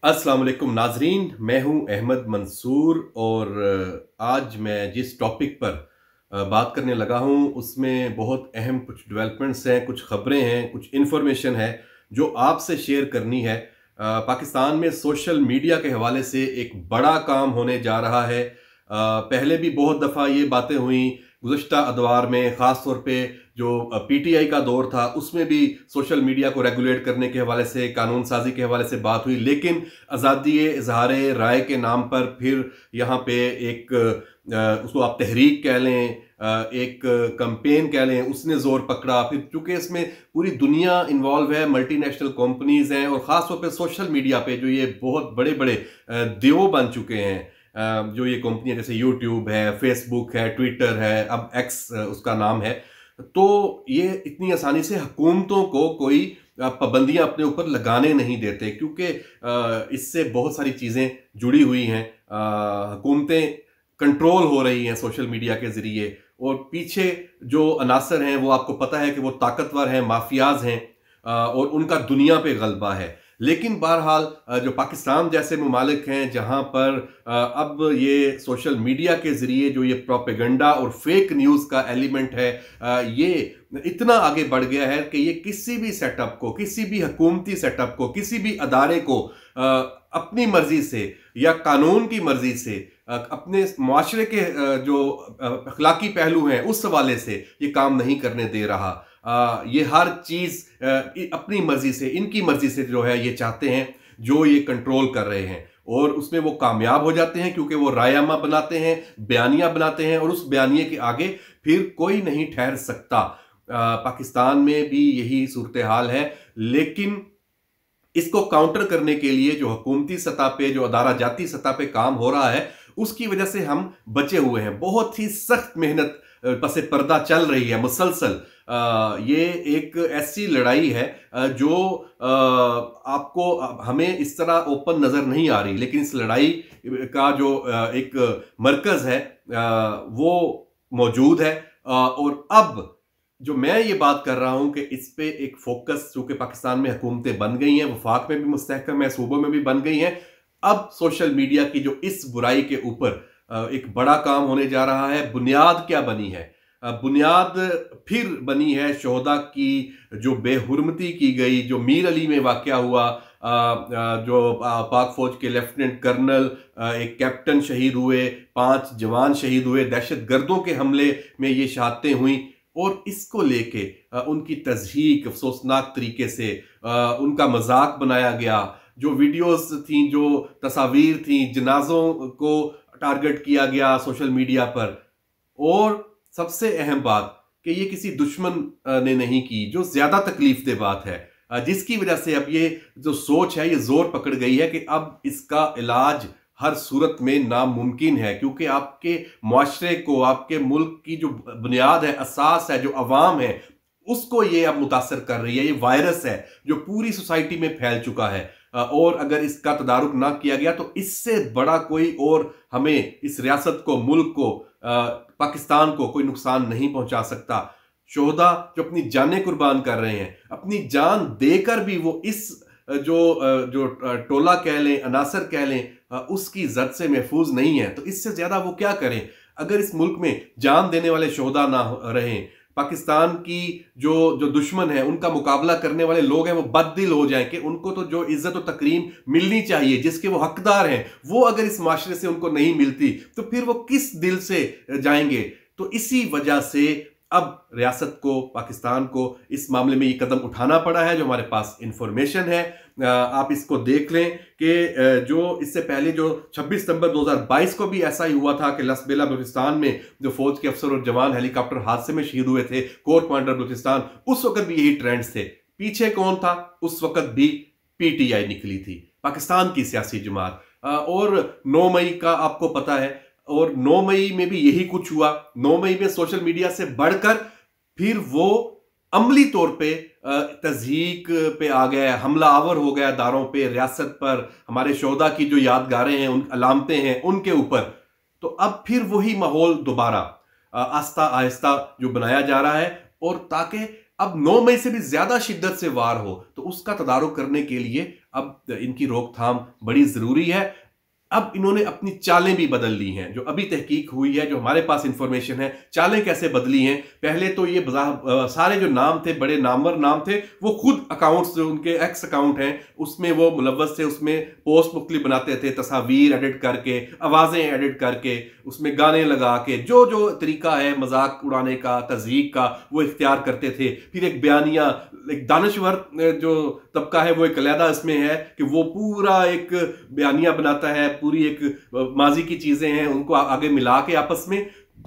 अस्सलाम वालेकुम नाजरीन, मैं हूं अहमद मंसूर और आज मैं जिस टॉपिक पर बात करने लगा हूं उसमें बहुत अहम कुछ डेवलपमेंट्स हैं, कुछ ख़बरें हैं, कुछ इन्फॉर्मेशन है जो आपसे शेयर करनी है। पाकिस्तान में सोशल मीडिया के हवाले से एक बड़ा काम होने जा रहा है। पहले भी बहुत दफ़ा ये बातें हुई, गुज़श्ता अदवार में ख़ास तौर पे जो पीटीआई का दौर था उसमें भी सोशल मीडिया को रेगुलेट करने के हवाले से, कानून साजी के हवाले से बात हुई, लेकिन आज़ादी इजहार राय के नाम पर फिर यहाँ पे एक उसको आप तहरीक कह लें, एक कैंपेन कह लें, उसने जोर पकड़ा। फिर चूंकि इसमें पूरी दुनिया इन्वॉल्व है, मल्टीनेशनल कंपनीज हैं और ख़ास तौर पे सोशल मीडिया पे जो ये बहुत बड़े बड़े देव बन चुके हैं, जो ये कंपनियां जैसे यूट्यूब है, फेसबुक है, ट्विटर है, अब एक्स उसका नाम है, तो ये इतनी आसानी से हुकूमतों को कोई पाबंदियां अपने ऊपर लगाने नहीं देते, क्योंकि इससे बहुत सारी चीज़ें जुड़ी हुई हैं। हुकूमतें कंट्रोल हो रही हैं सोशल मीडिया के ज़रिए, और पीछे जो अनासर हैं वो आपको पता है कि वो ताकतवर हैं, माफियाज हैं, और उनका दुनिया पे गलबा है। लेकिन बहरहाल जो पाकिस्तान जैसे ममालिक हैं जहां पर अब ये सोशल मीडिया के ज़रिए जो ये प्रोपेगेंडा और फेक न्यूज़ का एलिमेंट है, ये इतना आगे बढ़ गया है कि ये किसी भी सेटअप को, किसी भी हुकूमती सेटअप को, किसी भी अदारे को अपनी मर्जी से या कानून की मर्जी से, अपने माशरे के जो अखलाकी पहलू हैं उस हवाले से ये काम नहीं करने दे रहा। ये हर चीज़ अपनी मर्जी से, इनकी मर्जी से जो है ये चाहते हैं, जो ये कंट्रोल कर रहे हैं, और उसमें वो कामयाब हो जाते हैं क्योंकि वो रायनामा बनाते हैं, बयानिया बनाते हैं, और उस बयानिए के आगे फिर कोई नहीं ठहर सकता। पाकिस्तान में भी यही सूरत हाल है, लेकिन इसको काउंटर करने के लिए जो हुकूमती सतह पे, जो अदारा जाती सतह पे काम हो रहा है, उसकी वजह से हम बचे हुए हैं। बहुत ही सख्त मेहनत पसे पर्दा चल रही है मुसलसल। ये एक ऐसी लड़ाई है जो आपको, हमें इस तरह ओपन नजर नहीं आ रही, लेकिन इस लड़ाई का जो एक मरकज है वो मौजूद है। और अब जो मैं ये बात कर रहा हूं कि इस पे एक फोकस, चूंकि पाकिस्तान में हुकूमतें बन गई हैं, वफाक में भी मुस्तहकम है, सूबों में भी बन गई हैं, अब सोशल मीडिया की जो इस बुराई के ऊपर एक बड़ा काम होने जा रहा है। बुनियाद क्या बनी है? बुनियाद फिर बनी है शोहदा की, जो बेहुरमती की गई, जो मीर अली में वाकया हुआ, जो पाक फौज के लेफ्टिनेंट कर्नल, एक कैप्टन शहीद हुए, 5 जवान शहीद हुए, दहशत गर्दों के हमले में ये शहादतें हुई, और इसको लेके उनकी तज़हीक अफसोसनाक तरीके से उनका मजाक बनाया गया। जो वीडियोस थी, जो तस्वीर थी, जनाजों को टारगेट किया गया सोशल मीडिया पर। और सबसे अहम बात कि ये किसी दुश्मन ने नहीं की, जो ज्यादा तकलीफ दे बात है, जिसकी वजह से अब ये जो सोच है ये जोर पकड़ गई है कि अब इसका इलाज हर सूरत में नामुमकिन है, क्योंकि आपके मुआशरे को, आपके मुल्क की जो बुनियाद है, असास है, जो अवाम है, उसको ये अब मुतासर कर रही है। ये वायरस है जो पूरी सोसाइटी में फैल चुका है, और अगर इसका तदारुक ना किया गया तो इससे बड़ा कोई और हमें, इस रियासत को, मुल्क को, पाकिस्तान को कोई नुकसान नहीं पहुंचा सकता। शोहदा जो अपनी जानें कुर्बान कर रहे हैं, अपनी जान देकर भी वो इस जो टोला कह लें, अनासर कह लें, उसकी जद से महफूज नहीं है, तो इससे ज्यादा वो क्या करें? अगर इस मुल्क में जान देने वाले शोहदा ना रहें, पाकिस्तान की जो दुश्मन है, उनका मुकाबला करने वाले लोग हैं, वो बददिल हो जाएं कि उनको तो जो इज्जत और तकरीम मिलनी चाहिए, जिसके वो हकदार हैं, वो अगर इस माशरे से उनको नहीं मिलती तो फिर वो किस दिल से जाएंगे? तो इसी वजह से अब रियासत को, पाकिस्तान को इस मामले में ये कदम उठाना पड़ा है। जो हमारे पास इंफॉर्मेशन है, आप इसको देख लें कि जो इससे पहले जो 26 सितंबर 2022 को भी ऐसा ही हुआ था कि लसबेला बलूचिस्तान में जो फौज के अफसर और जवान हेलीकॉप्टर हादसे में शहीद हुए थे, कोर कमांडर बलूचिस्तान, उस वक्त भी यही ट्रेंड्स थे। पीछे कौन था? उस वक्त भी पीटीआई निकली थी, पाकिस्तान की सियासी जमात। और 9 मई का आपको पता है, और 9 मई में भी यही कुछ हुआ। 9 मई में सोशल मीडिया से बढ़कर फिर वो अमली तौर पे तज़हीक पे आ गया, हमला आवर हो गया दारों पे, रियासत पर, हमारे शोहदा की जो यादगारें हैं, उन अलामतें हैं, उनके ऊपर। तो अब फिर वही माहौल दोबारा आस्ता आहिस्ता जो बनाया जा रहा है, और ताकि अब 9 मई से भी ज्यादा शिद्दत से वार हो तो उसका तदारुक करने के लिए अब इनकी रोकथाम बड़ी जरूरी है। अब इन्होंने अपनी चालें भी बदल ली हैं। जो अभी तहकीक हुई है, जो हमारे पास इंफॉर्मेशन है, चालें कैसे बदली हैं। पहले तो ये सारे जो नाम थे, बड़े नामवर नाम थे, वो खुद अकाउंट्स जो उनके एक्स अकाउंट हैं उसमें वो मुलव्वस थे, उसमें पोस्ट मुख्तलिफ बनाते थे, तस्वीर एडिट करके, आवाजें एडिट करके, उसमें गाने लगा के, जो जो तरीका है मजाक उड़ाने का, तज़हीक का, वो इख्तियार करते थे। फिर एक बयानिया, एक दानश्वर जो तबका है वो एक अलहदा इसमें है कि वो पूरा एक बयानिया बनाता है, पूरी एक माजी की चीजें हैं उनको आगे मिला के आपस में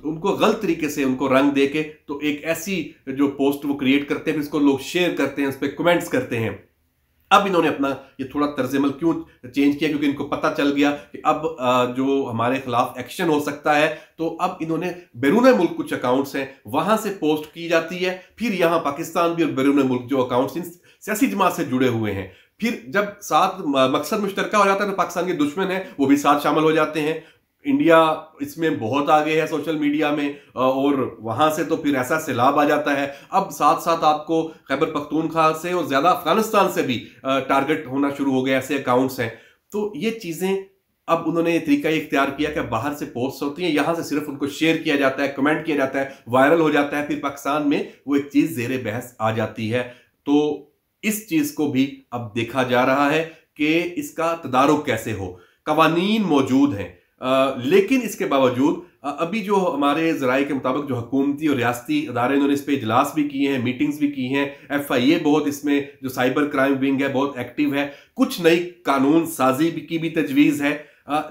उनको गलत तरीके से उनको रंग दे के तो एक ऐसी जो पोस्ट वो क्रिएट करते हैं, इसको लोग शेयर करते हैं, उस पर कमेंट्स करते हैं। अब इन्होंने अपना ये थोड़ा तर्जमल क्यों चेंज किया, क्योंकि इनको पता चल गया कि अब जो हमारे खिलाफ एक्शन हो सकता है, तो अब इन्होंने बैरून मुल्क कुछ अकाउंट्स हैं वहां से पोस्ट की जाती है, फिर यहां पाकिस्तान भी और बैरून मुल्क जो अकाउंट्स सियासी जमात से जुड़े हुए हैं, फिर जब साथ मकसद मुश्तरका हो जाता है तो पाकिस्तान के दुश्मन है वो भी साथ शामिल हो जाते हैं। इंडिया इसमें बहुत आगे है सोशल मीडिया में, और वहां से तो फिर ऐसा सैलाब आ जाता है। अब साथ साथ आपको खैबर पख्तूनख्वा से और ज्यादा अफगानिस्तान से भी टारगेट होना शुरू हो गया, ऐसे अकाउंट्स हैं। तो ये चीजें अब उन्होंने ये तरीका इख्तियार किया कि बाहर से पोस्ट होती है, यहां से सिर्फ उनको शेयर किया जाता है, कमेंट किया जाता है, वायरल हो जाता है, फिर पाकिस्तान में वो एक चीज जेरे बहस आ जाती है। तो इस चीज को भी अब देखा जा रहा है कि इसका तदारुक कैसे हो। कवानीन मौजूद हैं, लेकिन इसके बावजूद अभी जो हमारे जराये के मुताबिक जो हुकूमती और रियासती अदारे उन्होंने इस पर इजलास भी किए हैं, मीटिंग्स भी की हैं। FIA बहुत इसमें जो साइबर क्राइम विंग है बहुत एक्टिव है, कुछ नई कानून साजी की भी तजवीज़ है,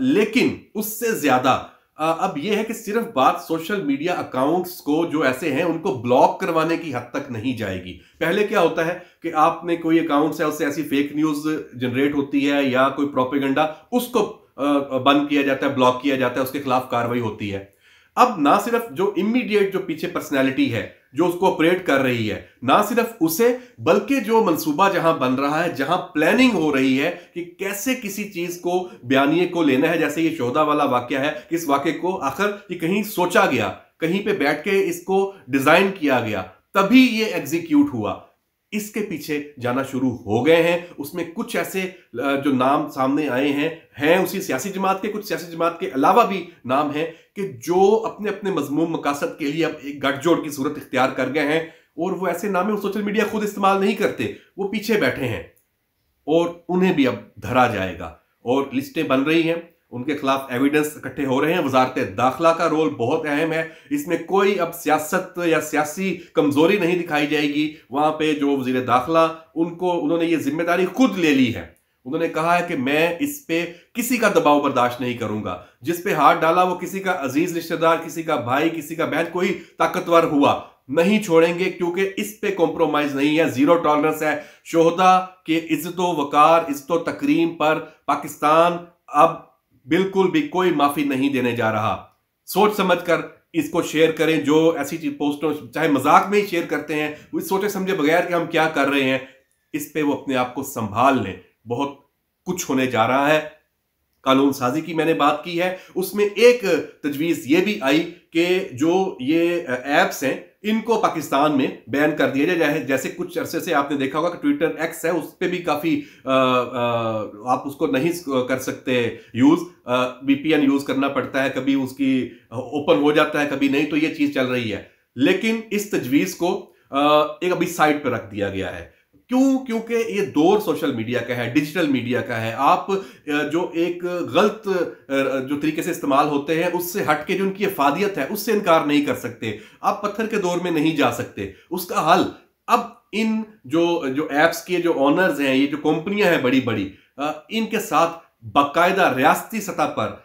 लेकिन उससे ज्यादा अब यह है कि सिर्फ बात सोशल मीडिया अकाउंट्स को जो ऐसे हैं उनको ब्लॉक करवाने की हद तक नहीं जाएगी। पहले क्या होता है कि आपने कोई अकाउंट्स है उससे ऐसी फेक न्यूज जनरेट होती है या कोई प्रोपेगेंडा, उसको बंद किया जाता है, ब्लॉक किया जाता है, उसके खिलाफ कार्रवाई होती है। अब ना सिर्फ जो इमीडिएट जो पीछे पर्सनैलिटी है जो उसको ऑपरेट कर रही है, ना सिर्फ उसे, बल्कि जो मंसूबा जहां बन रहा है, जहां प्लानिंग हो रही है कि कैसे किसी चीज को बयानिए को लेना है, जैसे ये शोधा वाला वाकया है, इस वाकये को आखिर ये कहीं सोचा गया, कहीं पे बैठ के इसको डिजाइन किया गया, तभी ये एग्जीक्यूट हुआ। इसके पीछे जाना शुरू हो गए हैं। उसमें कुछ ऐसे जो नाम सामने आए हैं उसी सियासी जमात के, कुछ सियासी जमात के अलावा भी नाम हैं कि जो अपने अपने मजमूम मकासद के लिए अब एक गठजोड़ की सूरत इख्तियार कर गए हैं, और वो ऐसे नाम है सोशल मीडिया खुद इस्तेमाल नहीं करते, वो पीछे बैठे हैं और उन्हें भी अब धरा जाएगा और लिस्टें बन रही हैं, उनके खिलाफ एविडेंस इकट्ठे हो रहे हैं। वजारत दाखिला का रोल बहुत अहम है, इसमें कोई अब सियासत या सियासी कमजोरी नहीं दिखाई जाएगी। वहां पे जो वजीर दाखिला उन्होंने ये जिम्मेदारी खुद ले ली है, उन्होंने कहा है कि मैं इस पे किसी का दबाव बर्दाश्त नहीं करूंगा, जिस पे हाथ डाला वो किसी का अजीज रिश्तेदार, किसी का भाई, किसी का बहन, कोई ताकतवर हुआ नहीं छोड़ेंगे, क्योंकि इस पे कॉम्प्रोमाइज नहीं है, जीरो टॉलरेंस है। शोहदा के इज्जतो वकार, इज्जतो तकरीम पर पाकिस्तान अब बिल्कुल भी कोई माफी नहीं देने जा रहा। सोच समझकर इसको शेयर करें, जो ऐसी चीज पोस्टों चाहे मजाक में ही शेयर करते हैं, वो सोचे समझे बगैर कि हम क्या कर रहे हैं, इस पे वो अपने आप को संभाल लें। बहुत कुछ होने जा रहा है। कानून साजी की मैंने बात की है, उसमें एक तजवीज ये भी आई कि जो ये ऐप्स हैं इनको पाकिस्तान में बैन कर दिया जाए। जैसे कुछ अरसे से आपने देखा होगा कि ट्विटर एक्स है, उस पर भी काफी आप उसको नहीं कर सकते यूज, VPN यूज करना पड़ता है, कभी उसकी ओपन हो जाता है कभी नहीं, तो ये चीज चल रही है। लेकिन इस तजवीज को एक अभी साइड पर रख दिया गया है। क्यों? क्योंकि ये दौर सोशल मीडिया का है, डिजिटल मीडिया का है। आप जो एक गलत जो तरीके से इस्तेमाल होते हैं उससे हटके जो उनकी अफादियत है उससे इनकार नहीं कर सकते। आप पत्थर के दौर में नहीं जा सकते। उसका हल अब इन जो एप्स के जो ऑनर्स हैं, ये जो कंपनियां हैं बड़ी बड़ी, इनके साथ बाकायदा रियासती सतह पर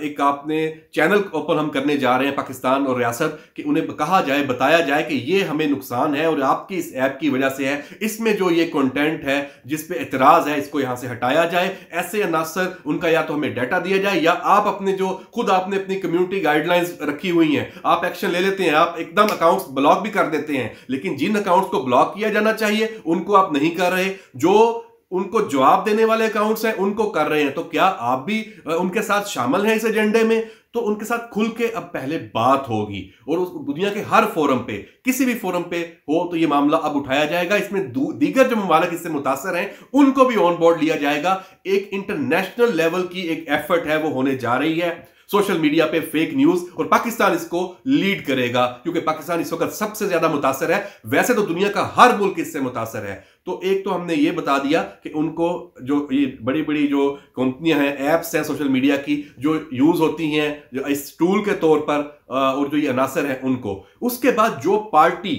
एक आपने चैनल ओपन हम करने जा रहे हैं पाकिस्तान और रियासत, कि उन्हें कहा जाए, बताया जाए कि ये हमें नुकसान है और आपकी इस ऐप की वजह से है, इसमें जो ये कंटेंट है जिस पे एतराज है इसको यहां से हटाया जाए। ऐसे अनासर उनका या तो हमें डाटा दिया जाए, या आप अपने जो खुद आपने अपनी कम्युनिटी गाइडलाइंस रखी हुई हैं आप एक्शन ले लेते हैं, आप एकदम अकाउंट्स ब्लॉक भी कर देते हैं, लेकिन जिन अकाउंट्स को ब्लॉक किया जाना चाहिए उनको आप नहीं कर रहे। जो उनको जवाब देने वाले अकाउंट्स हैं उनको कर रहे हैं, तो क्या आप भी उनके साथ शामिल हैं इस एजेंडे में? तो उनके साथ खुल के अब पहले बात होगी और उस दुनिया के हर फोरम पे, किसी भी फोरम पे हो तो ये मामला अब उठाया जाएगा। इसमें दीगर जो ममालिक इससे मुतासर हैं उनको भी ऑन बोर्ड लिया जाएगा। एक इंटरनेशनल लेवल की एक एफर्ट है वो होने जा रही है सोशल मीडिया पे फेक न्यूज, और पाकिस्तान इसको लीड करेगा क्योंकि पाकिस्तान इस वक्त सबसे ज्यादा मुतासर है। वैसे तो दुनिया का हर मुल्क इससे मुतासर है। तो एक तो हमने ये बता दिया कि उनको जो ये बड़ी बड़ी जो कंपनियां हैं, ऐप्स हैं सोशल मीडिया की जो यूज होती हैं जो इस टूल के तौर पर, और जो ये अनासर हैं उनको, उसके बाद जो पार्टी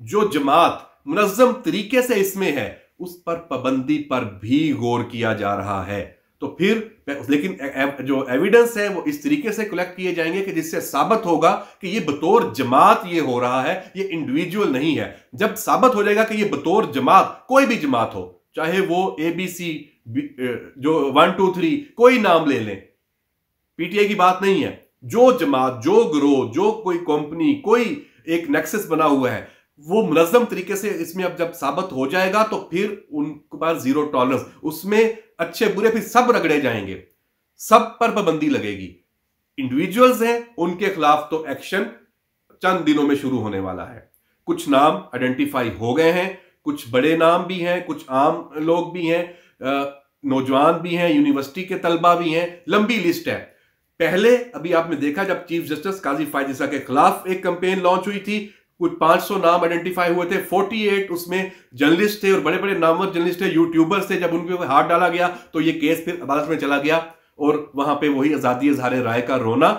जो जमात मुनज़्ज़म तरीके से इसमें है उस पर पाबंदी पर भी गौर किया जा रहा है। तो फिर लेकिन जो एविडेंस है वो इस तरीके से कलेक्ट किए जाएंगे कि जिससे साबित होगा कि ये बतौर जमात ये हो रहा है, ये इंडिविजुअल नहीं है। जब साबित हो जाएगा कि ये बतौर जमात, कोई भी जमात हो, चाहे वो ABC जो 1 2 3 कोई नाम ले लें, PTI की बात नहीं है, जो जमात, जो ग्रोह, जो कोई कंपनी, कोई एक नेक्सस बना हुआ है, वो मुनज़्ज़म तरीके से इसमें अब जब साबित हो जाएगा तो फिर उनके पास जीरो टॉलरेंस, उसमें अच्छे बुरे फिर सब रगड़े जाएंगे, सब पर पाबंदी लगेगी। इंडिविजुअल्स हैं उनके खिलाफ तो एक्शन चंद दिनों में शुरू होने वाला है। कुछ नाम आइडेंटिफाई हो गए हैं, कुछ बड़े नाम भी हैं, कुछ आम लोग भी हैं, नौजवान भी हैं, यूनिवर्सिटी के तलबा भी हैं, लंबी लिस्ट है। पहले अभी आपने देखा जब चीफ जस्टिस काजी फायद ईसा के खिलाफ एक कैंपेन लॉन्च हुई थी, कुछ 500 नाम आइडेंटिफाई हुए थे, 48 उसमें जर्नलिस्ट थे और बड़े बड़े नामवर जर्नलिस्ट थे, यूट्यूबर्स थे। जब उनके हाथ डाला गया तो ये केस फिर अदालत में चला गया और वहां पे वही आजादी इज़हार राय का रोना।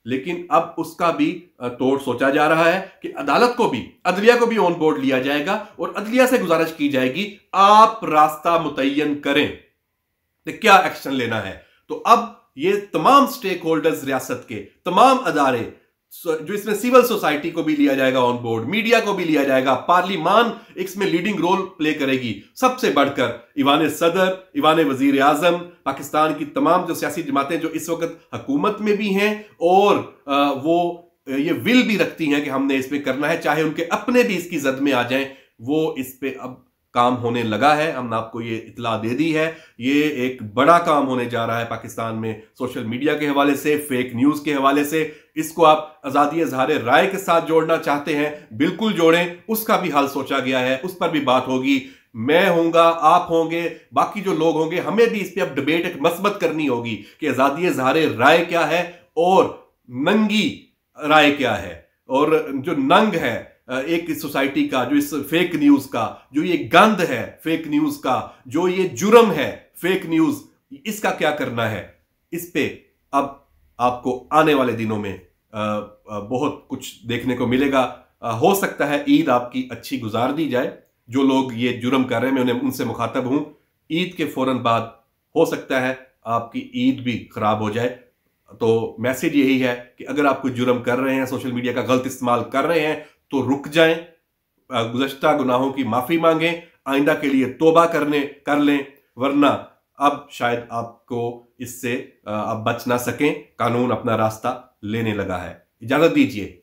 लेकिन अब उसका भी तोड़ सोचा जा रहा है कि अदालत को भी, अदलिया को भी ऑन बोर्ड लिया जाएगा और अदलिया से गुजारिश की जाएगी आप रास्ता मुतय्यन करें कि क्या एक्शन लेना है। तो अब ये तमाम स्टेक होल्डर्स, रियासत के तमाम अदारे, जो इसमें सिविल सोसाइटी को भी लिया जाएगा ऑन बोर्ड, मीडिया को भी लिया जाएगा, पार्लिमान इसमें लीडिंग रोल प्ले करेगी, सबसे बढ़कर ईवान सदर, ईवान वजीर आजम, पाकिस्तान की तमाम जो सियासी जमातें जो इस वक्त हुकूमत में भी हैं और वो ये विल भी रखती हैं कि हमने इसमें करना है, चाहे उनके अपने भी इसकी जद में आ जाएं, वो इस पे अब काम होने लगा है। हमने आपको ये इतला दे दी है। ये एक बड़ा काम होने जा रहा है पाकिस्तान में सोशल मीडिया के हवाले से, फेक न्यूज के हवाले से। इसको आप आजादी इज़हार राय के साथ जोड़ना चाहते हैं, बिल्कुल जोड़ें, उसका भी हल सोचा गया है, उस पर भी बात होगी। मैं होऊंगा, आप होंगे, बाकी जो लोग होंगे, हमें भी इस पर अब डिबेट एक मस्बत करनी होगी कि आजादी इज़हार राय क्या है और नंगी राय क्या है। और जो नंग है एक सोसाइटी का, जो इस फेक न्यूज का, जो ये गंद है फेक न्यूज का, जो ये जुर्म है फेक न्यूज, इसका क्या करना है, इस पे अब आपको आने वाले दिनों में बहुत कुछ देखने को मिलेगा। हो सकता है ईद आपकी अच्छी गुजार दी जाए। जो लोग ये जुर्म कर रहे हैं मैं उनसे मुखातब हूं, ईद के फौरन बाद हो सकता है आपकी ईद भी खराब हो जाए। तो मैसेज यही है कि अगर आप कोई जुर्म कर रहे हैं, सोशल मीडिया का गलत इस्तेमाल कर रहे हैं, तो रुक जाएं, गुज़श्ता गुनाहों की माफी मांगें, आइंदा के लिए तौबा कर लें, वरना अब शायद आपको इससे आप बच ना सकें। कानून अपना रास्ता लेने लगा है। इजाजत दीजिए।